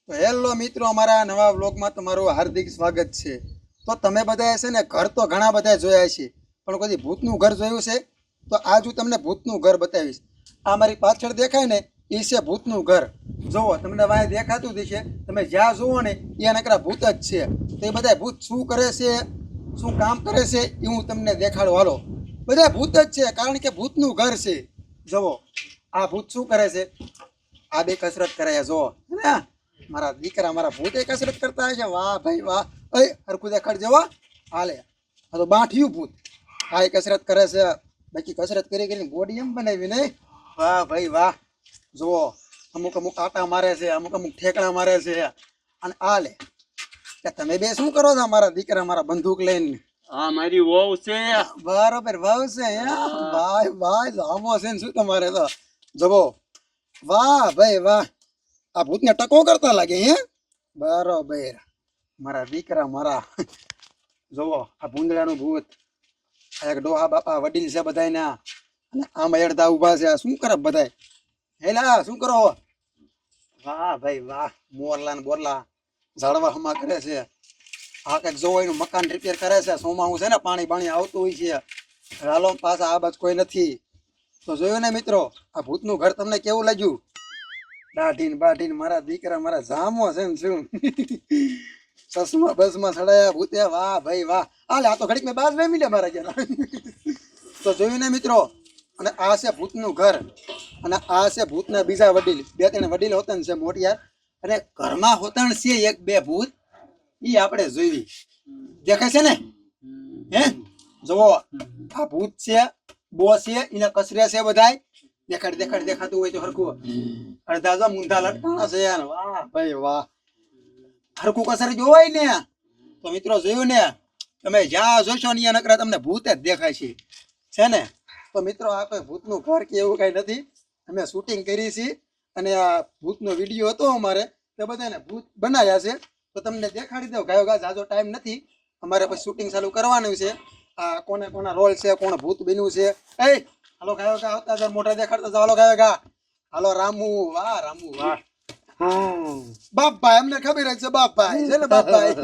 તો હેલો મિત્રો, અમારા નવા વ્લોગમાં તમારું હાર્દિક સ્વાગત છે। તો તમે બધાએ છે ને ઘર તો ઘણા બધા જોયા છે, પણ કોઈ ભૂતનું ઘર જોયું છે? તો આજ હું તમને ભૂતનું ઘર બતાવીશ। આ મારી પાછળ દેખાય ને એ છે ભૂતનું ઘર। જુઓ, તમને વાંહે દેખાતું હશે, તમે જ્યાં જુઓ ને એ નકરા ભૂત જ છે। તો એ બધા ભૂત શું કરે છે, શું કામ કરે છે, એ હું તમને દેખાડું। હાલો, બધા ભૂત જ છે, કારણ કે ભૂતનું ઘર છે। જુઓ, આ ભૂત શું કરે છે? આ બે કસરત કરે છે, જુઓ હે મારા દીકરા, મારા ભૂતે કસરત કરતા હોય છે। વાહ ભાઈ વાહ, એ હરખું દેખાડ જેવો હાલે। આ તો બાંઠિયું ભૂત, આ એ કસરત કરે છે। બાકી કસરત કરી કરીને બોડી એમ બનાવી નહીં? વાહ ભાઈ વાહ, જુઓ અમુક અમુક આટા મારે છે, અમુક અમુક ઠેકડા મારે છે। અને આ લે, કે તમે બે શું કરો છો મારા દીકરા, મારા બંદૂક લઈને? હા, મારી વહુ છે। બરોબર, વહુ છે હે? ભાઈ ભાઈ, જામો છે ને શું તમારે તો? જુઓ, વાહ ભાઈ વાહ, આ ભૂતને ટકો કરતા લાગે હે? બરોબર મારા દીકરા મારા। જુઓ, આ ભૂંદડાનું ભૂત, આ એક ડોહા બાપા વડીલ છે બધાયના, અને આમ અડધા ઊભા છે। આ શું કરે બધાય? હેલા શું કરો? વાહ ભાઈ વાહ, મોરલા ને બોરલા ઝાડવા હમા કરે છે। આ કંઈક જોવો એનું મકાન રિપેર કરે છે। સોમાવું છે ને, પાણી પાણી આવતું હોય છે। હાલો પાછા આ બાજુ કોઈ નથી। તો જોયું ને મિત્રો, આ ભૂતનું ઘર તમને કેવું લાગ્યું? દાઢીન બાઢીન મારા દીકરા મારા જામો છે ને શું? ચશ્મા બસમાં સડાયા ભૂતે, વાહ ભાઈ વાહ। હાલે, આ તો ઘડીક મેં બાજ વેમી લે મારા ઘેર। તો જોયું ને મિત્રો, અને આ છે ભૂતનું ઘર, અને આ છે ભૂતના બીજા વડીલ, બે ત્રણ વડીલ હોતન છે મોટિયાર, અને ઘરમાં હોતન છે એક બે ભૂત, ઈ આપણે જોઈ દેખાય છે ને? હે જુઓ, આ ભૂત છે, બો છે, એને કસરે છે બધાય। દેખાડ દેખાડ, દેખાતું હોય તો હરખું। અડધા જો મૂંધા લટકાણા છે યાર, વાહ ભાઈ વાહ, હરખું કસર જોવાય ને? તો મિત્રો જોયું ને, તમે જ્યાં જોશો ને ત્યાં નકરા તમને ભૂત જ દેખાય છે ને? તો મિત્રો, આ કોઈ ભૂતનું ઘર કે એવું કઈ નથી, અમે શૂટિંગ કરી છે, અને આ ભૂતનો વિડીયો હતો અમારે, તે બધાને ભૂત બનાવ્યા છે। તો તમને દેખાડી દઉં, ગાયો ગા જાજો ટાઈમ નથી, અમારે પછી શૂટિંગ ચાલુ કરવાનું છે। આ કોને કોના રોલ છે, કોણ ભૂત બન્યું છે, એ હાલો ગાયો ગા આવતા જાવ, મોટા દેખાડતા જાવ, હાલો ગાયો ગા, હાલો રામુ, વાહ રામુ વાહ, બાપભાઈ અમને ખબર જ છે, બાપભાઈ છે ને બાપભાઈ।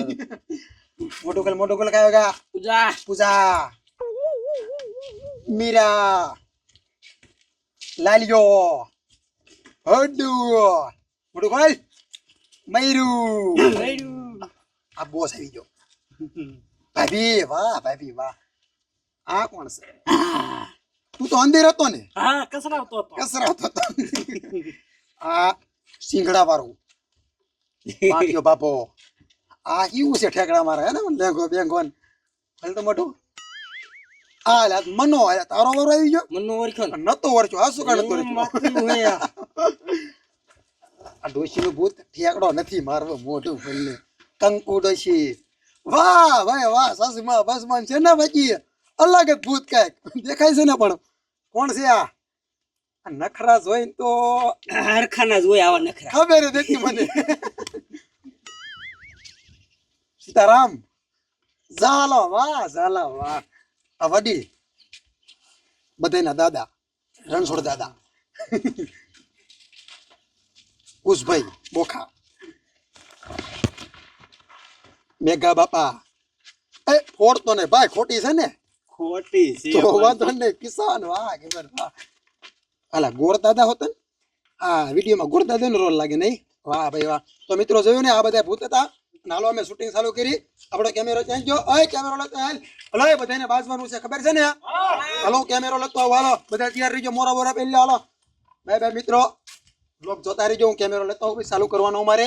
મોટું કલ ગાયો ગા, પૂજા પૂજા, મીરા, લાલિયો, હડુ, મોટું કલ મયરું, આ બોસ આવી ગયો, ભાભી વાહ, ભાભી વાહ। આ કોણ છે? તું તો અંદર હતો ને? હા, કસરાવતો હતો। કસરાતો હતો। આ સિંગડા વાળું પાટિયો બાપો, આ કેવું છે ઠેકડા મારે હે ને, લેંગો બેંગો હાલ તો મોટું। આ લે મનો, તારો વારો આવી ગયો? મનનો ઓળખ્યો ને? નતો વરચો, આ શું કાઢતો વરચો? આ ડોશીનું ભૂત ઠેકડો નથી મારવો, મોઢું ખોલીને કંકુ ડોશી, વાહ ભાઈ વાહ, સસમા બસમાન છે ને બાકી અલગ જ ભૂત કાંઈક દેખાય છે ને। પણ કોણ છે આ? નખરા જોઈને તો હરખાના જ હોય આવા નખરા। ખબર જ હતી મને। સીતારામ, ઝાલો વાહ, ઝાલા વાહ, આ વડીલ બધાના દાદા, રણછોડ દાદા, કુશભાઈ બોખા, મેઘા બાપા, એ ફોડતો ને ભાઈ, ખોટી છે ને? ખોટી છે તો વાંધો ને, કિસાન વાહ ખબર વાહ। હાલા ગોર દાદા હોત ને, આ વિડીયોમાં ગોર દાદા નો રોલ લાગે નહીં? વાહ ભાઈ વાહ। તો મિત્રો જોયું ને, આ બધા ભૂત હતા। નાલો અમે શૂટિંગ ચાલુ કરી, આપણો કેમેરો ત્યાં ગયો, ઓય કેમેરો લેતો હાલ, હલો એ બધાને બાજવાનું છે, ખબર છે ને? હાલો કેમેરો લેતો આવો, હાલો બધા તૈયાર રહીજો, મોરા બોરા પહેરી લે, હાલો બાય બાય મિત્રો, બ્લોગ જોતા રહીજો, હું કેમેરો લેતો આવું, ચાલુ કરવાનો અમારે।